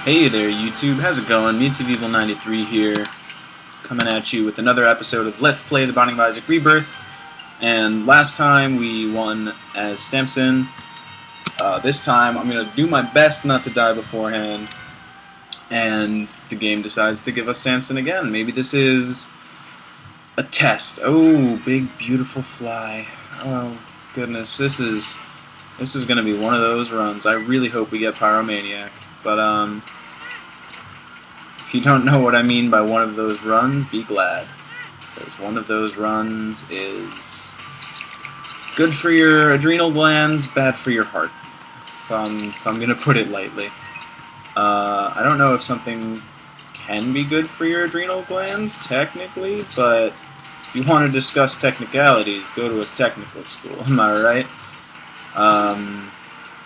Hey there YouTube, how's it going? MewtwoEvil93 here, coming at you with another episode of Let's Play the Binding of Isaac Rebirth. And last time we won as Samson. This time I'm going to do my best not to die beforehand. And the game decides to give us Samson again. Maybe this is a test. Oh, big beautiful fly. Oh goodness, this is going to be one of those runs. I really hope we get Pyromaniac. But, if you don't know what I mean by one of those runs, be glad. Because one of those runs is good for your adrenal glands, bad for your heart. If I'm going to put it lightly. I don't know if something can be good for your adrenal glands, technically, but if you want to discuss technicalities, go to a technical school, am I right?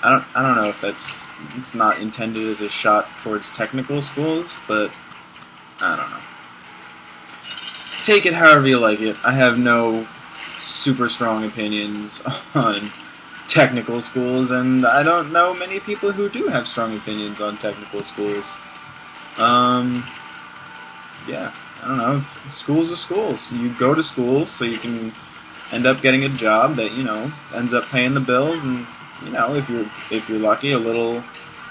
I don't know if it's not intended as a shot towards technical schools, but I don't know. Take it however you like it. I have no super strong opinions on technical schools, and I don't know many people who do have strong opinions on technical schools. Yeah, I don't know. Schools are schools. You go to school so you can end up getting a job that, you know, ends up paying the bills, and you know, if you're lucky, a little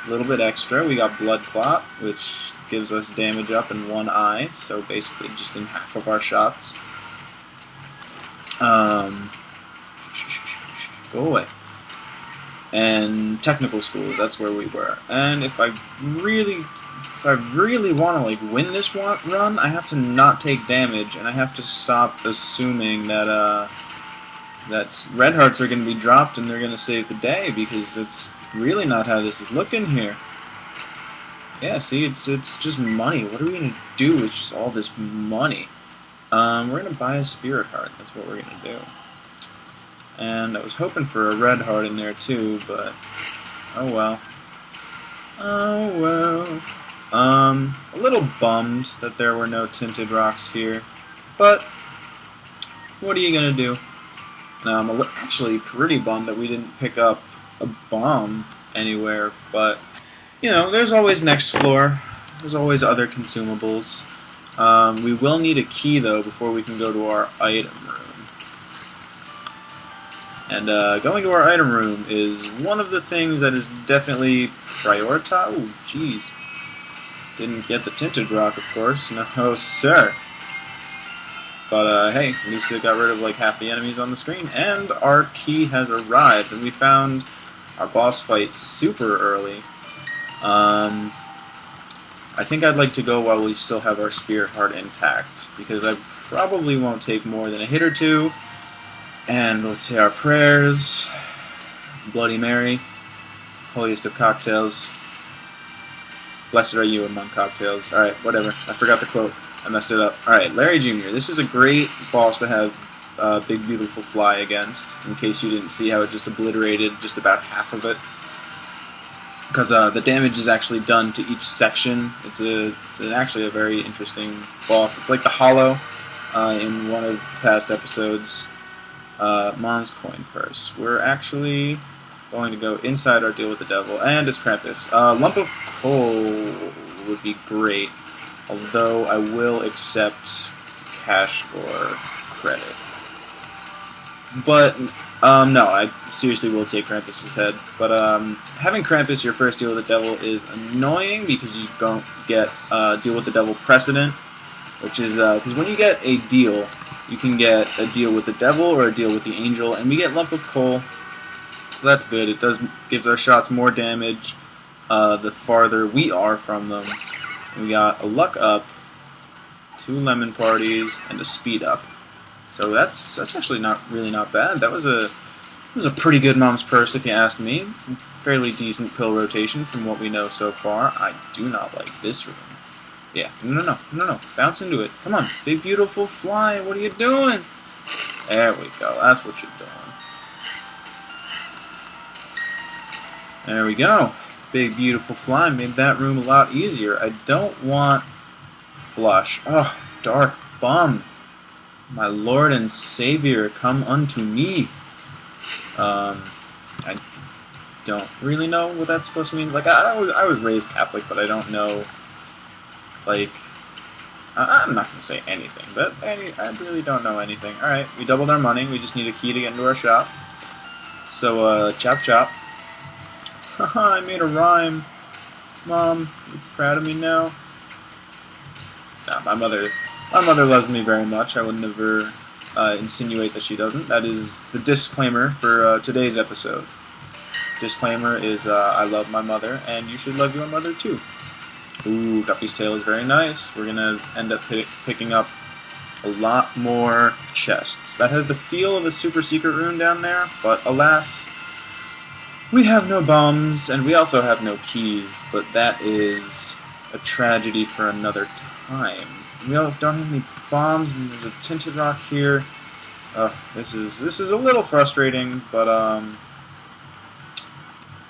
bit extra. We got Blood Clot, which gives us damage up in one eye, so basically just in half of our shots. Go away. And technical schools, that's where we were. And if I really want to like win this run, I have to not take damage, and I have to stop assuming that that red hearts are going to be dropped and they're going to save the day, because that's really not how this is looking here. Yeah, see, it's just money. What are we going to do with just all this money? We're going to buy a spirit heart. That's what we're going to do. And I was hoping for a red heart in there too, but oh well. Oh well. A little bummed that there were no tinted rocks here, but what are you going to do? I'm actually pretty bummed that we didn't pick up a bomb anywhere, but, you know, there's always next floor. There's always other consumables. We will need a key, though, before we can go to our item room. And going to our item room is one of the things that is definitely prioritized. Oh, jeez. Didn't get the tinted rock, of course. No, sir. But, hey, at least it got rid of, like, half the enemies on the screen. And our key has arrived, and we found our boss fight super early. I think I'd like to go while we still have our spirit heart intact, because I probably won't take more than a hit or two. And let's say our prayers. Bloody Mary. Holiest of cocktails. Blessed are you among cocktails. Alright, whatever. I forgot the quote. I messed it up. Alright, Larry Jr. This is a great boss to have Big Beautiful Fly against, in case you didn't see how it just obliterated just about half of it. Because the damage is actually done to each section. It's actually a very interesting boss. It's like the Hollow in one of the past episodes. Mom's Coin Purse. We're actually going to go inside our deal with the devil, and it's Krampus. Lump of coal would be great. Although I will accept cash or credit. But, no, I seriously will take Krampus' head. But, having Krampus your first deal with the devil is annoying, because you don't get deal with the devil precedent. Which is, because when you get a deal, you can get a deal with the devil or a deal with the angel, and we get Lump of Coal. So that's good. It gives our shots more damage the farther we are from them. We got a luck up, 2 lemon parties, and a speed up. So that's actually not bad. That was a pretty good mom's purse, if you ask me. Fairly decent pill rotation from what we know so far. I do not like this room. Yeah, no. Bounce into it. Come on, big beautiful fly. What are you doing? There we go. That's what you're doing. There we go. Big beautiful fly made that room a lot easier. I don't want flush. Oh, dark bum. My Lord and Savior, come unto me. I don't really know what that's supposed to mean. Like, I was raised Catholic, but I don't know, like, I'm not going to say anything, but I really don't know anything. Alright, we doubled our money. We just need a key to get into our shop. So, chop chop. Haha, I made a rhyme. Mom, you proud of me now? Nah, my mother loves me very much. I would never insinuate that she doesn't. That is the disclaimer for today's episode. Disclaimer is I love my mother, and you should love your mother too. Ooh, Guppy's tail is very nice. We're gonna end up picking up a lot more chests. That has the feel of a super secret rune down there, but alas, we have no bombs, and we also have no keys, but that is a tragedy for another time. We don't have any bombs, and there's a tinted rock here. This is a little frustrating, but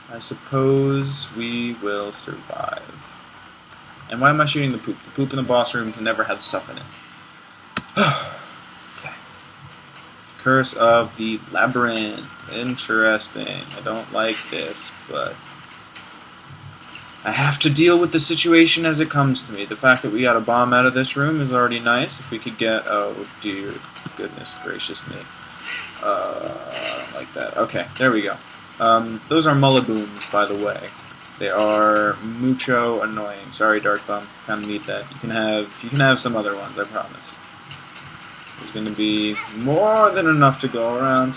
I suppose we will survive. And why am I shooting the poop? The poop in the boss room can never have stuff in it. Okay. Curse of the Labyrinth. Interesting. I don't like this, but I have to deal with the situation as it comes to me. The fact that we got a bomb out of this room is already nice. If we could get... Oh, dear goodness gracious me. I don't like that. Okay, there we go. Those are Mullabooms, by the way. They are mucho annoying. Sorry, Dark Bum. Kind of need that. You can have some other ones, I promise. There's going to be more than enough to go around.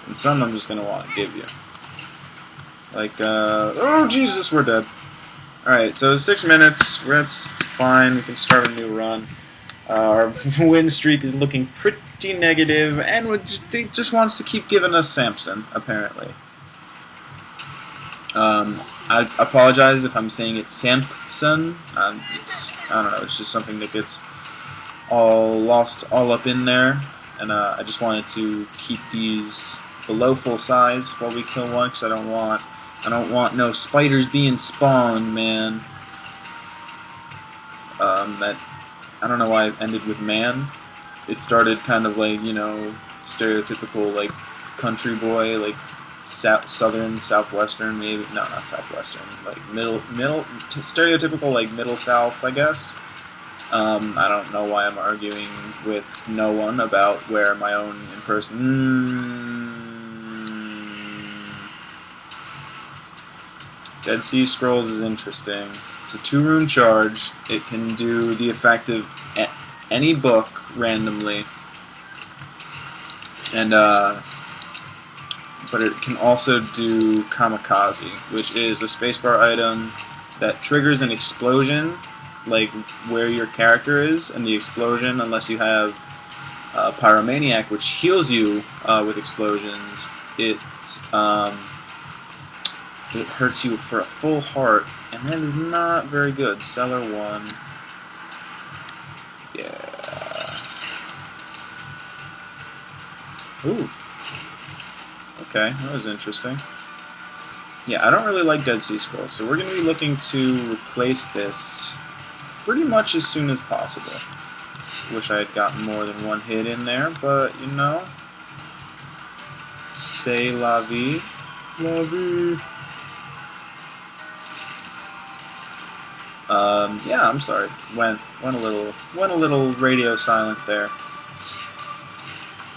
And some I'm just going to want to give you. Like, oh Jesus, we're dead. Alright, so 6 minutes. That's fine. We can start a new run. Our win streak is looking pretty negative, and it just wants to keep giving us Samson, apparently. I apologize if I'm saying it's Samson. I don't know, it's just something that gets lost all up in there, and I just wanted to keep these below full size while we kill one, because I don't want no spiders being spawned, man. I don't know why it ended with man. It started kind of like, you know, stereotypical, like, country boy, like, southern, southwestern, maybe, no, not southwestern, like, stereotypical, like, middle south, I guess. I don't know why I'm arguing with no one about where my own Dead Sea Scrolls is interesting. It's a 2-rune charge. It can do the effect of any book randomly, and but it can also do Kamikaze, which is a spacebar item that triggers an explosion, like where your character is, and the explosion, unless you have Pyromaniac, which heals you with explosions, it hurts you for a full heart, and that is not very good. Cellar 1. Yeah. Ooh. Okay, that was interesting. Yeah, I don't really like Dead Sea Scrolls, so we're going to be looking to replace this pretty much as soon as possible. Wish I had gotten more than one hit in there, but, you know, c'est la vie. La vie. Yeah, I'm sorry. Went a little radio silent there.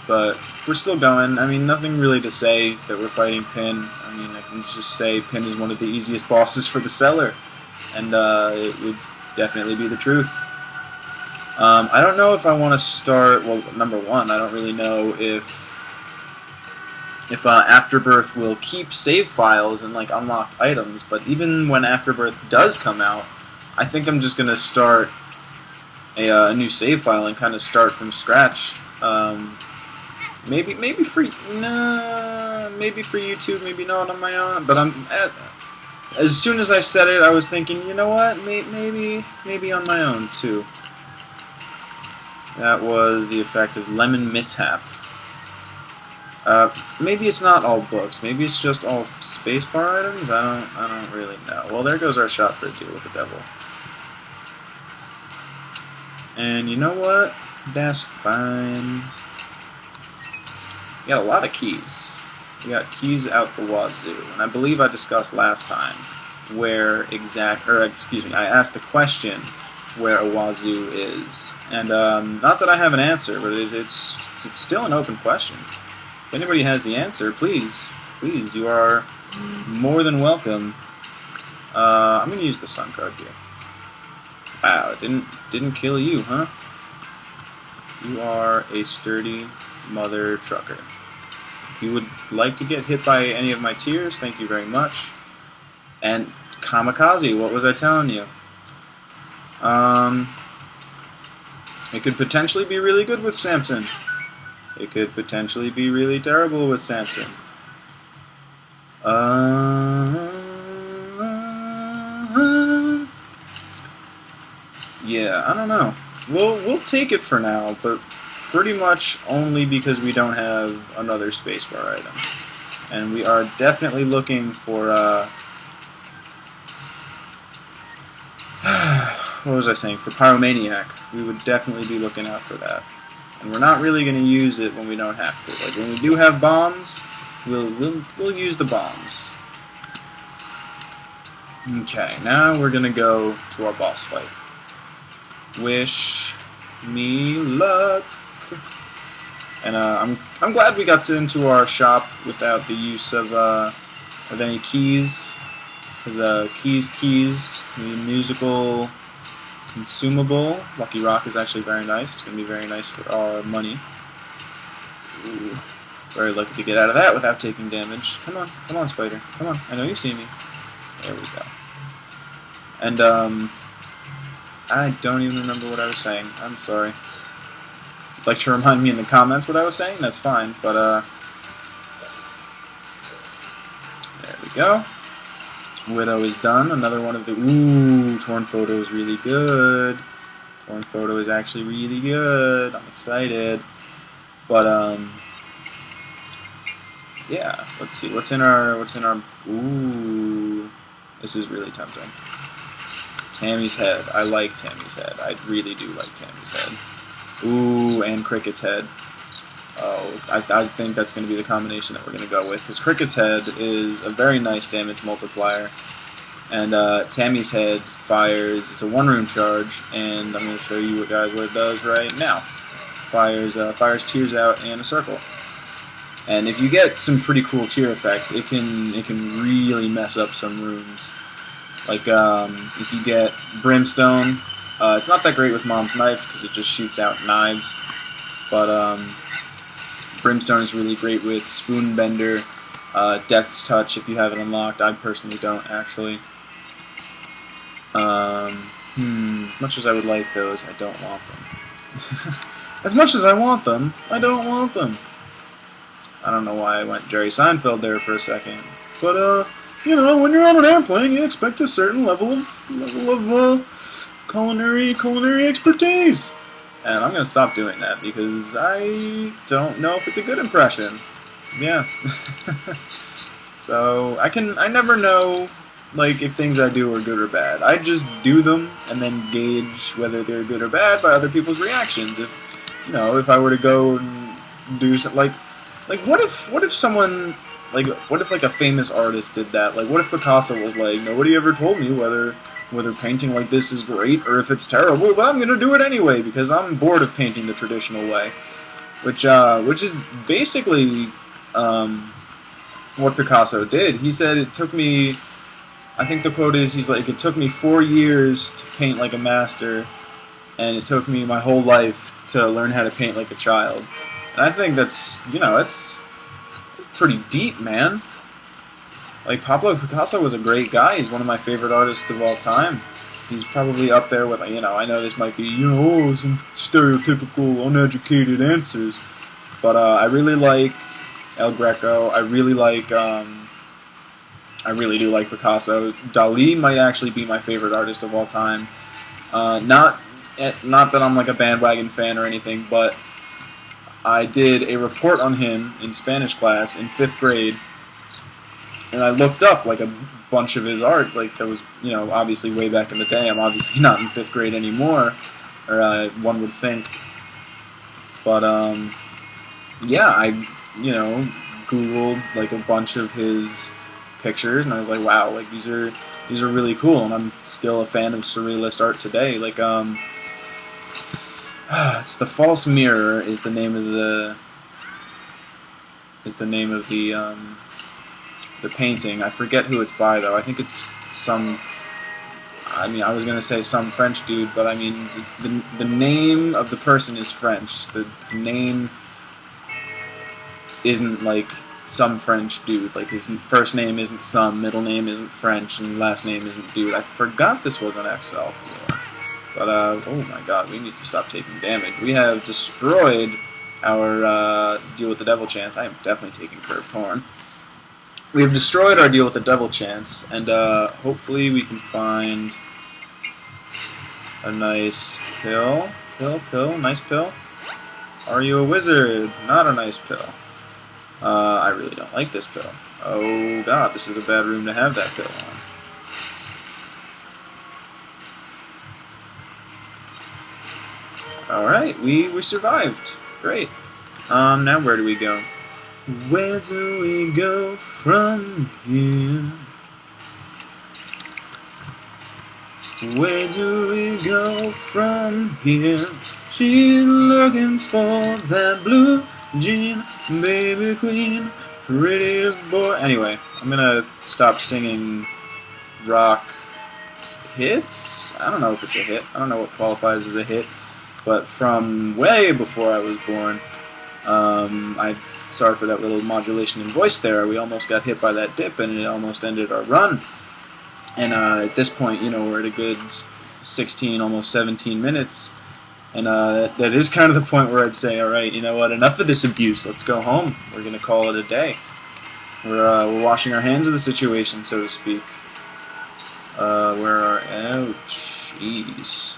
But we're still going. I mean, nothing really to say that we're fighting Pin. I mean, I can just say Pin is one of the easiest bosses for the Cellar, and it would definitely be the truth. I don't know if I want to start. Well, number one, I don't really know if Afterbirth will keep save files and like unlock items. But even when Afterbirth does come out, I think I'm just gonna start a new save file and kind of start from scratch. Maybe for YouTube, maybe not on my own. But as soon as I said it, I was thinking, you know what? Maybe on my own too. That was the effect of Lemon Mishap. Maybe it's not all books. Maybe it's just all spacebar items. I don't really know. Well, there goes our shot for a deal with the devil. And you know what? That's fine. We got a lot of keys. We got keys out the wazoo, and I believe I discussed last time where excuse me, I asked the question where a wazoo is, and not that I have an answer, but it's still an open question. If anybody has the answer, please, you are more than welcome. I'm gonna use the sun card here. Wow, it didn't kill you, huh? You are a sturdy mother trucker. If you would like to get hit by any of my tiers, thank you very much. And kamikaze, what was I telling you? It could potentially be really good with Samson. It could potentially be really terrible with Samson. Yeah, I don't know. We'll take it for now, but pretty much only because we don't have another spacebar item. And we are definitely looking for, what was I saying? For Pyromaniac. We would definitely be looking out for that. And we're not really going to use it when we don't have to. Like, when we do have bombs, we'll use the bombs. Okay, now we're going to go to our boss fight. Wish me luck. And I'm glad we got into our shop without the use of any keys. Because keys, the musical consumable. Lucky Rock is actually very nice. It's going to be very nice for our money. Ooh, very lucky to get out of that without taking damage. Come on, Spider. Come on, I know you see me. There we go. And I don't even remember what I was saying. I'm sorry. If you'd like to remind me in the comments what I was saying, that's fine. But there we go. Widow is done. Another one of the... Ooh, Torn Photo is really good. Torn Photo is actually really good. I'm excited. But, yeah. Let's see. What's in our... Ooh. This is really tempting. Tammy's head. I like Tammy's head. I really do like Tammy's head. Ooh, and Cricket's head. Oh, I think that's going to be the combination that we're going to go with. Because Cricket's head is a very nice damage multiplier. And Tammy's head fires, it's a one-room charge, and I'm going to show you what it does right now. Fires tears out and a circle. And if you get some pretty cool tear effects, it can really mess up some rooms. Like, if you get Brimstone, it's not that great with Mom's Knife, because it just shoots out knives. But, Brimstone is really great with Spoonbender, Death's Touch if you have it unlocked. I personally don't, actually. Much as I would like those, I don't want them. As much as I want them, I don't want them. I don't know why I went Jerry Seinfeld there for a second. But, you know, when you're on an airplane, you expect a certain level of culinary expertise. And I'm going to stop doing that because I don't know if it's a good impression. Yeah. So, I never know, like, if things I do are good or bad. I just do them and then gauge whether they're good or bad by other people's reactions. If, you know, if I were to go and do something, like, what if someone, like, what if, like, a famous artist did that? Like, what if Picasso was like, nobody ever told me whether painting like this is great or if it's terrible, but I'm gonna do it anyway because I'm bored of painting the traditional way, which is basically what Picasso did. He said it took me, I think the quote is, he's like, it took me 4 years to paint like a master, and it took me my whole life to learn how to paint like a child. And I think that's, you know, it's pretty deep, man. Like, Pablo Picasso was a great guy. He's one of my favorite artists of all time. He's probably up there with, you know, I know this might be, you know, some stereotypical, uneducated answers. But I really like El Greco. I really do like Picasso. Dali might actually be my favorite artist of all time. Not that I'm like a bandwagon fan or anything, but I did a report on him in Spanish class in 5th grade. And I looked up, like, a bunch of his art, like, that was, you know, obviously way back in the day. I'm obviously not in 5th grade anymore, or one would think. But, yeah, I, you know, Googled like a bunch of his pictures, and I was like, wow, like these are really cool, and I'm still a fan of surrealist art today. Like it's the False Mirror is the name of the painting. I forget who it's by though. I think it's some. I mean, I was gonna say some French dude, but I mean the name of the person is French. The name isn't like some French dude. Like his first name isn't some, middle name isn't French, and last name isn't dude. I forgot this was an XL floor. But oh my god, we need to stop taking damage. We have destroyed our Deal with the Devil chance. I am definitely taking curve porn. We have destroyed our Deal with the Devil chance, and hopefully we can find a nice pill. Pill, nice pill. Are you a wizard? Not a nice pill. I really don't like this pill. Oh god, this is a bad room to have that pill on. Alright, we survived. Great. Now where do we go? Where do we go from here? Where do we go from here? She's looking for that blue jean, baby queen, prettiest boy. Anyway, I'm gonna stop singing rock hits. I don't know if it's a hit. I don't know what qualifies as a hit. But from way before I was born, sorry for that little modulation in voice there. We almost got hit by that dip, and it almost ended our run. And at this point, you know, we're at a good 16, almost 17 minutes. And that is kind of the point where I'd say, all right, you know what, enough of this abuse. Let's go home. We're going to call it a day. We're washing our hands of the situation, so to speak. Where are... Oh, jeez.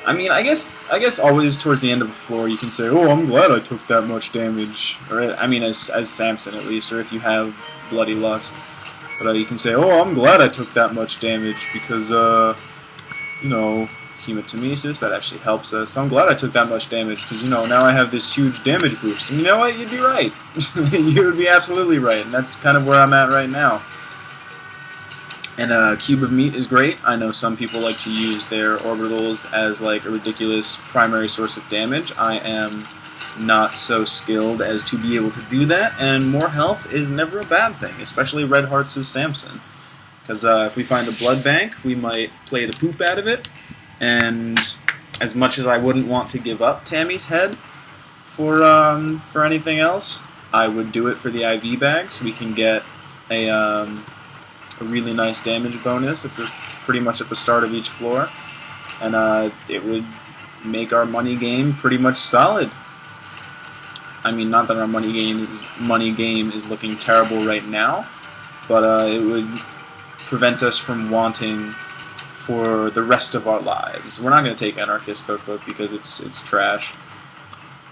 I mean, I guess always towards the end of a floor you can say, oh, I'm glad I took that much damage. Or, I mean, as Samson at least, or if you have Bloody Lust. But you can say, oh, I'm glad I took that much damage because, you know, hematemesis, that actually helps us. So I'm glad I took that much damage because, you know, now I have this huge damage boost. And you know what? You'd be right. You would be absolutely right. And that's kind of where I'm at right now. And Cube of Meat is great. I know some people like to use their orbitals as like a ridiculous primary source of damage. I am not so skilled as to be able to do that, and more health is never a bad thing, especially Red Hearts' Samson. Because if we find a blood bank, we might play the poop out of it, and as much as I wouldn't want to give up Tammy's head for anything else, I would do it for the IV bag, so we can get a really nice damage bonus if we're pretty much at the start of each floor, and it would make our money game pretty much solid. I mean, not that our money game is looking terrible right now, but it would prevent us from wanting for the rest of our lives. We're not going to take Anarchist Cookbook because it's trash.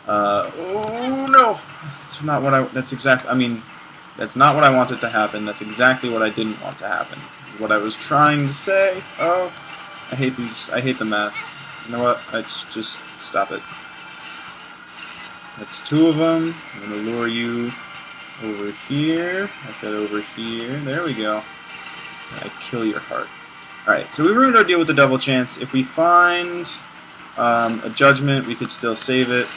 Oh no, that's not what I mean, that's not what I wanted to happen. That's exactly what I didn't want to happen. What I was trying to say. Oh, I hate these. I hate the masks. You know what? Let's just stop it. That's two of them. I'm going to lure you over here. I said over here. There we go. I kill your heart. Alright, so we ruined our Deal with the Devil chance. If we find a judgment, we could still save it.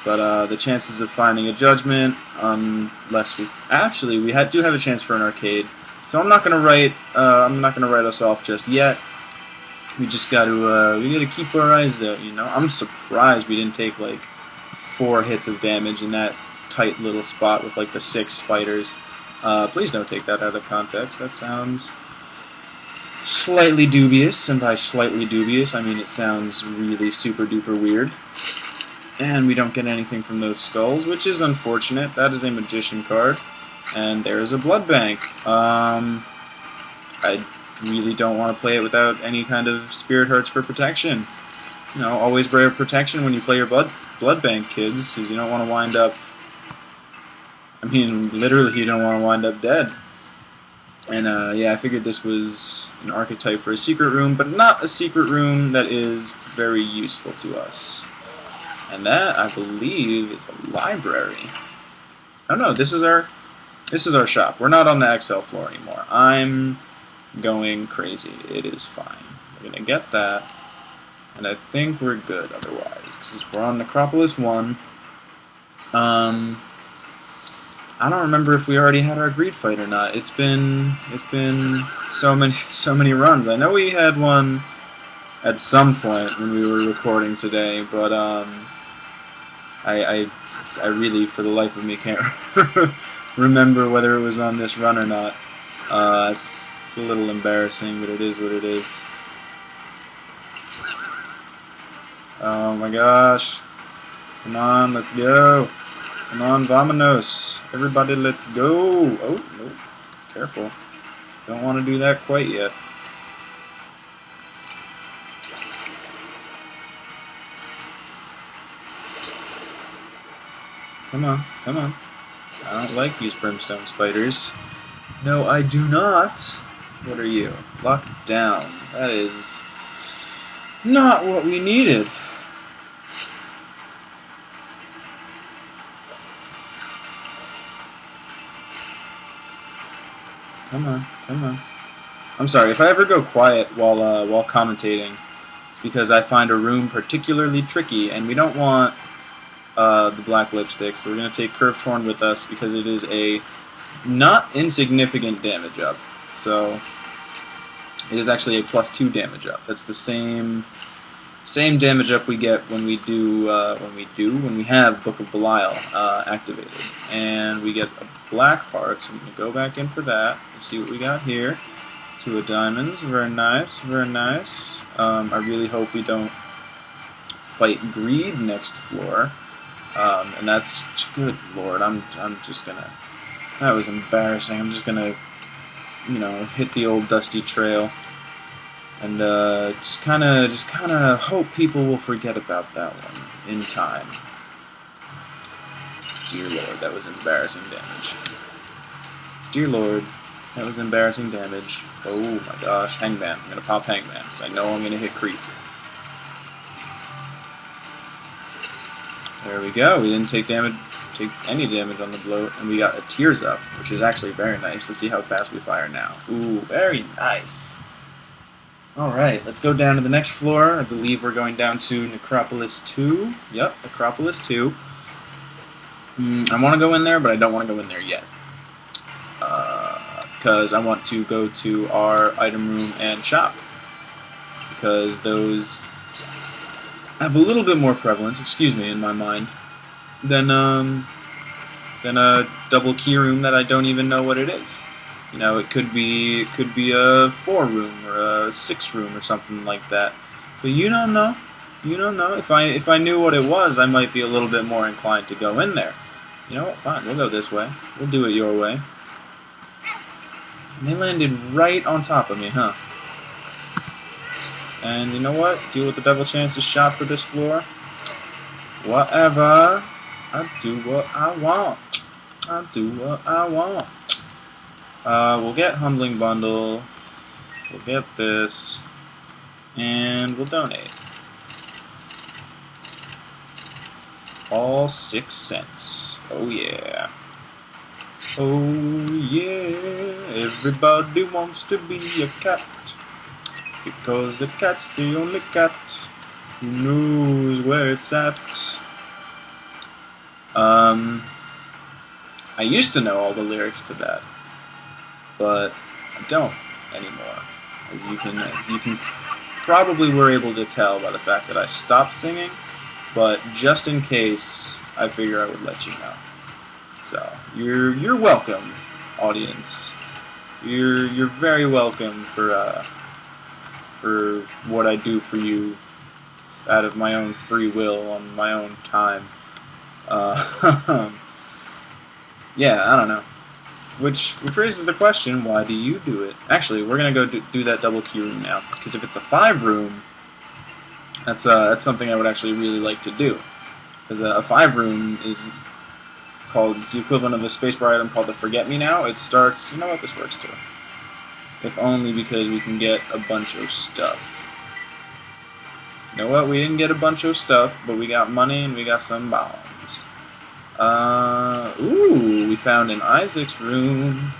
But the chances of finding a judgment, unless we... Actually, we do have a chance for an arcade. So I'm not going to write us off just yet. We just got to we got to keep our eyes out, you know. I'm surprised we didn't take like 4 hits of damage in that tight little spot with like the 6 spiders. Please don't take that out of context. That sounds slightly dubious, and by slightly dubious I mean it sounds really super duper weird. And we don't get anything from those skulls, which is unfortunate. That is a magician card, and there is a blood bank. I really don't want to play it without any kind of Spirit Hearts for protection. You know, always wear protection when you play your blood bank, kids, because you don't want to wind up... I mean, literally, you don't want to wind up dead. And, yeah, I figured this was an archetype for a secret room, but not a secret room that is very useful to us. And that, I believe, is a library. Oh no, this is our shop. We're not on the XL floor anymore. I'm going crazy. It is fine. We're gonna get that, and I think we're good otherwise, because we're on Necropolis 1. I don't remember if we already had our greed fight or not. It's been so many runs. I know we had one at some point when we were recording today, but I really, for the life of me, can't remember whether it was on this run or not. It's a little embarrassing, but it is what it is. Oh my gosh. Come on, let's go. Come on, vamonos. Everybody, let's go. Oh, no. Careful. Don't want to do that quite yet. Come on, come on. I don't like these brimstone spiders. No, I do not. What are you? Locked down. That is not what we needed. Come on, come on. I'm sorry, if I ever go quiet while commentating, it's because I find a room particularly tricky, and we don't want the black lipstick, so we're going to take Curved Horn with us because it is a not insignificant damage up. So it is actually a +2 damage up. That's the same damage up we get when we have Book of Belial activated, and we get a black heart. So we're going to go back in for that. Let's see what we got here. 2 of diamonds. Very nice, very nice. I really hope we don't fight greed next floor. And that's good Lord. I'm just gonna. That was embarrassing. I'm just gonna, hit the old dusty trail, and just kind of hope people will forget about that one in time. Dear Lord, that was embarrassing damage. Dear Lord, that was embarrassing damage. Oh my gosh, Hangman. I'm gonna pop Hangman because I know I'm gonna hit creep. There we go. We didn't take any damage on the bloat, and we got a Tears Up, which is actually very nice. Let's see how fast we fire now. Ooh, very nice. Alright, let's go down to the next floor. I believe we're going down to Necropolis 2. Yep, Necropolis 2. I want to go in there, but I don't want to go in there yet. Because I want to go to our item room and shop. Because those have a little bit more prevalence, in my mind, than a double key room that I don't even know what it is. It could be a 4 room or a 6 room or something like that. But you don't know. You don't know. If I knew what it was, I might be a little bit more inclined to go in there. You know what? Fine, we'll go this way. We'll do it your way. And they landed right on top of me, huh? And you know what? Deal with the double chances shot for this floor. Whatever. I do what I want. I do what I want. We'll get Humbling Bundle. We'll get this. And we'll donate. All 6 cents. Oh yeah. Oh yeah. Everybody wants to be a cat. Because the cat's the only cat who knows where it's at. I used to know all the lyrics to that, but I don't anymore. As you can probably were able to tell by the fact that I stopped singing, but just in case, I figure I would let you know. So you're welcome, audience. You're very welcome for what I do for you out of my own free will on my own time. Yeah, I don't know. Which raises the question, why do you do it? Actually, we're going to go do that double key room now, because if it's a 5 room, that's something I would actually really like to do. Because a 5 room is it's the equivalent of a spacebar item called the Forget Me Now. It starts, you know what, this works too. If only because we can get a bunch of stuff. You know what? We didn't get a bunch of stuff, but we got money and we got some bombs. Ooh, we found an Isaac's room.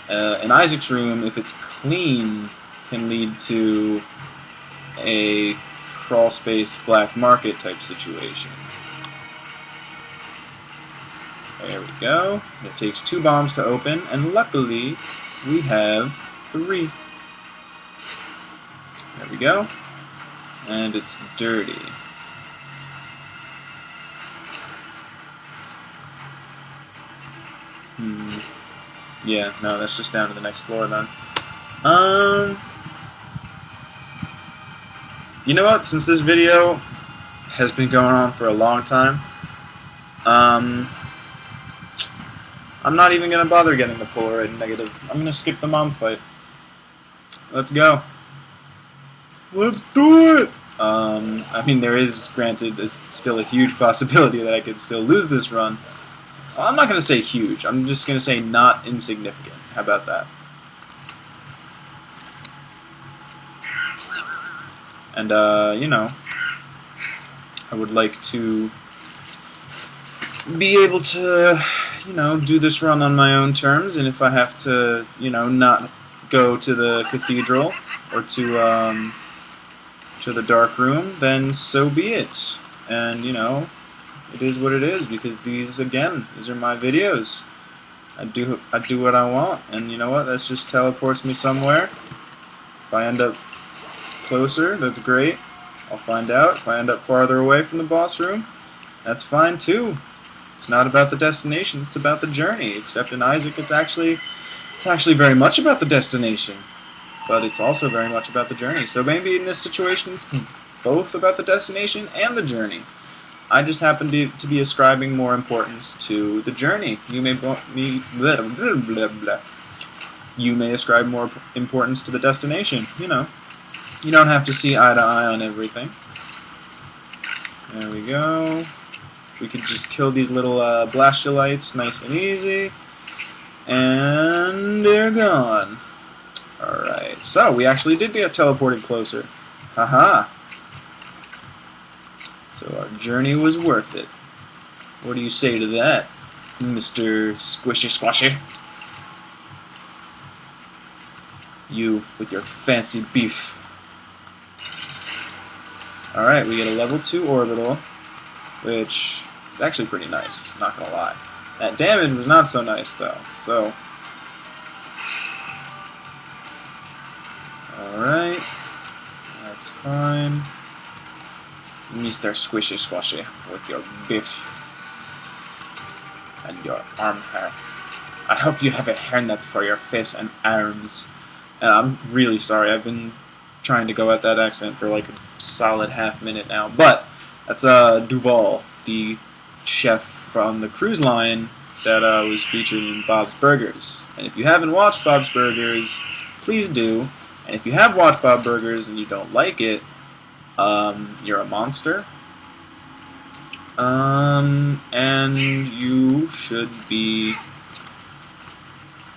An Isaac's room, if it's clean, can lead to a crawl space black market type situation. There we go. It takes 2 bombs to open, and luckily we have 3. There we go. And it's dirty. Yeah, no, that's just down to the next floor then. You know what? Since this video has been going on for a long time, I'm not even going to bother getting the Polaroid negative. I'm going to skip the mom fight. Let's go. Let's do it! I mean, there is, granted, there's still a huge possibility that I could still lose this run. Well, I'm not going to say huge. I'm just going to say not insignificant. How about that? And, you know, I would like to be able to, you know, do this run on my own terms, and if I have to, you know, not go to the cathedral or to the dark room, then so be it. And, you know, it is what it is, because these are my videos. I do what I want, and you know what? That just teleports me somewhere. If I end up closer, that's great. I'll find out. If I end up farther away from the boss room, that's fine too. It's not about the destination, it's about the journey. Except in Isaac, it's actually very much about the destination, but it's also very much about the journey. So maybe in this situation, it's both about the destination and the journey. I just happen to be ascribing more importance to the journey. You may ascribe more importance to the destination. You know, you don't have to see eye to eye on everything. There we go. We could just kill these little blastulites nice and easy. And they're gone. Alright, so we actually did get teleported closer. Haha. So our journey was worth it. What do you say to that, Mr. Squishy Squashy? You with your fancy beef. Alright, we get a level 2 orbital, which is actually pretty nice, not gonna lie. That damage was not so nice though, so. Alright, that's fine. Mr. Squishy Squashy, with your biff and your arm hair. I hope you have a hairnet for your face and arms. And I'm really sorry, I've been trying to go at that accent for like a solid half-minute now. But that's Duval, the chef from the cruise line that was featured in Bob's Burgers. And if you haven't watched Bob's Burgers, please do. And if you have watched Bob's Burgers and you don't like it, you're a monster. And you should be,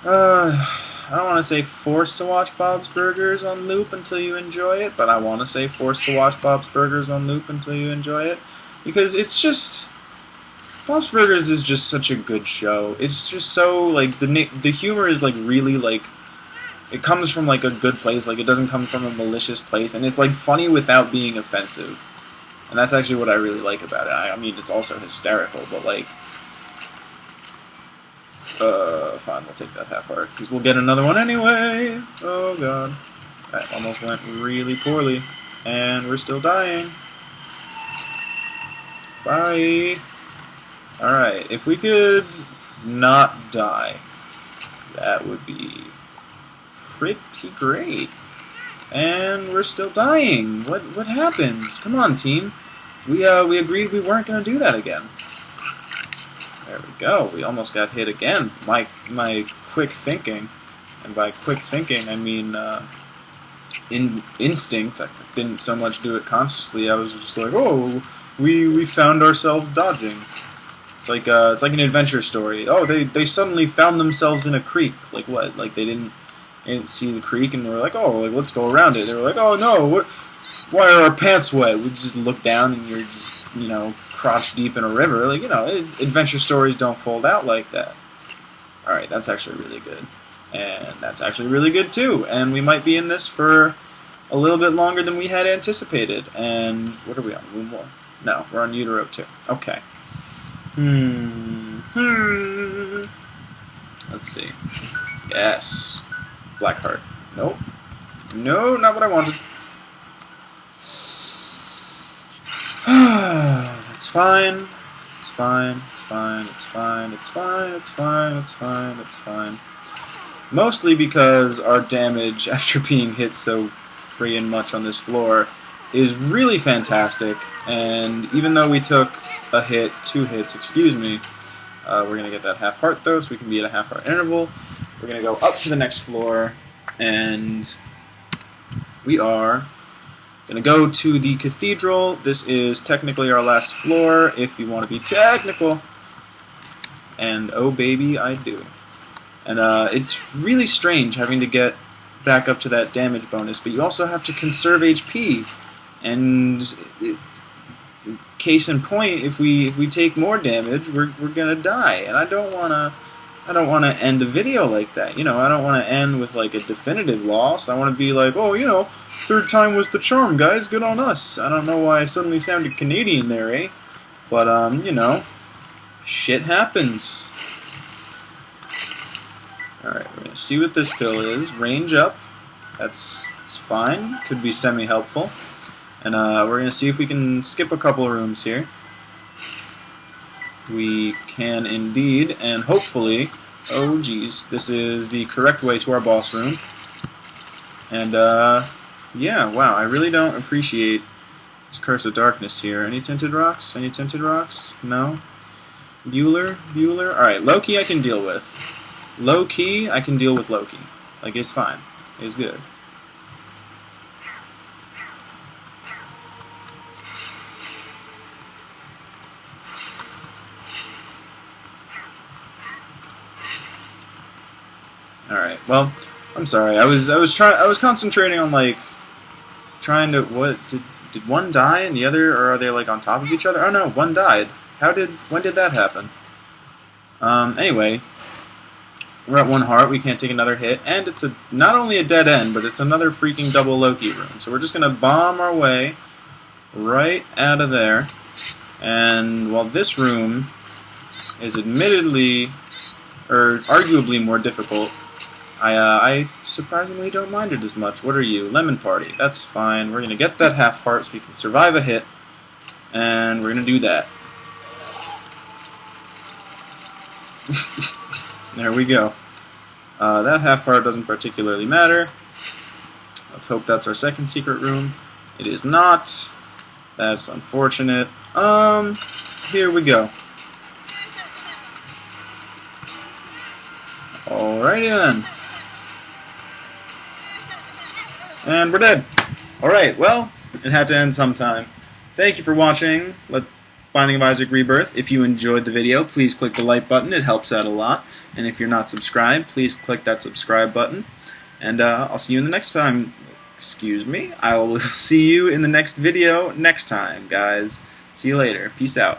I don't want to say forced to watch Bob's Burgers on loop until you enjoy it, but I want to say forced to watch Bob's Burgers on loop until you enjoy it, because it's just, Bob's Burgers is just such a good show. It's just so, like, the humor is, like, really, like, it comes from, like, a good place. Like, it doesn't come from a malicious place. And it's, like, funny without being offensive. And that's actually what I really like about it. I mean, it's also hysterical, but, like, fine, we'll take that half heart, because we'll get another one anyway. Oh, God. That almost went really poorly. And we're still dying. Bye. Alright, if we could not die, that would be pretty great. And we're still dying. What happened? Come on, team. We agreed we weren't going to do that again. There we go. We almost got hit again. My quick thinking, and by quick thinking I mean in instinct. I didn't so much do it consciously. I was just like, oh, we found ourselves dodging. It's like an adventure story. Oh, they suddenly found themselves in a creek. Like what? Like they didn't see the creek and they were like, oh, like, let's go around it. They were like, oh no, Why are our pants wet? We just look down and you're just, you know, crotch deep in a river. Like, you know, adventure stories don't fold out like that. Alright, that's actually really good. And that's actually really good too. And we might be in this for a little bit longer than we had anticipated. And what are we on? Room 1? No, we're on Utero 2. Okay. Let's see. Yes. Blackheart. Nope. No, not what I wanted. It's fine. It's fine. It's fine. It's fine. It's fine. It's fine. It's fine. It's fine. Mostly because our damage after being hit so friggin' much on this floor is really fantastic. And even though we took a hit, 2 hits, excuse me, we're gonna get that half heart though, so we can be at a half heart interval. We're gonna go up to the next floor, and we are gonna go to the cathedral. This is technically our last floor, if you want to be technical. And oh baby, I do. And it's really strange having to get back up to that damage bonus, but you also have to conserve HP. And case in point, if we take more damage, we're gonna die. And I don't wanna end a video like that. You know, I don't wanna end with like a definitive loss. I wanna be like, oh, you know, 3rd time was the charm, guys. Good on us. I don't know why I suddenly sounded Canadian there, eh? But you know, shit happens. Alright, we're gonna see what this pill is. Range up. It's fine. Could be semi-helpful. And we're going to see if we can skip a couple of rooms here. We can indeed, and hopefully... Oh, geez. This is the correct way to our boss room. And, yeah, wow. I really don't appreciate this Curse of Darkness here. Any tinted rocks? Any tinted rocks? No? Bueller? Bueller? Alright, Loki I can deal with. Low-key, I can deal with Loki. Like, it's fine. It's good. Alright, well, I'm sorry. I was concentrating on like trying to did one die and the other, or are they like on top of each other? Oh no, one died. When did that happen? Anyway, we're at 1 heart, we can't take another hit, and it's not only a dead end, but it's another freaking double Loki room. So we're just gonna bomb our way right out of there. And while this room is admittedly or arguably more difficult, I surprisingly don't mind it as much. What are you? Lemon Party. That's fine. We're going to get that half heart so we can survive a hit. And we're going to do that. There we go. That half heart doesn't particularly matter. Let's hope that's our second secret room. It is not. That's unfortunate. Here we go. Alrighty then. And we're dead. Alright, well, it had to end sometime. Thank you for watching Binding of Isaac Rebirth. If you enjoyed the video, please click the like button. It helps out a lot. And if you're not subscribed, please click that subscribe button. And I'll see you in the next time. Excuse me. I will see you in the next video next time, guys. See you later. Peace out.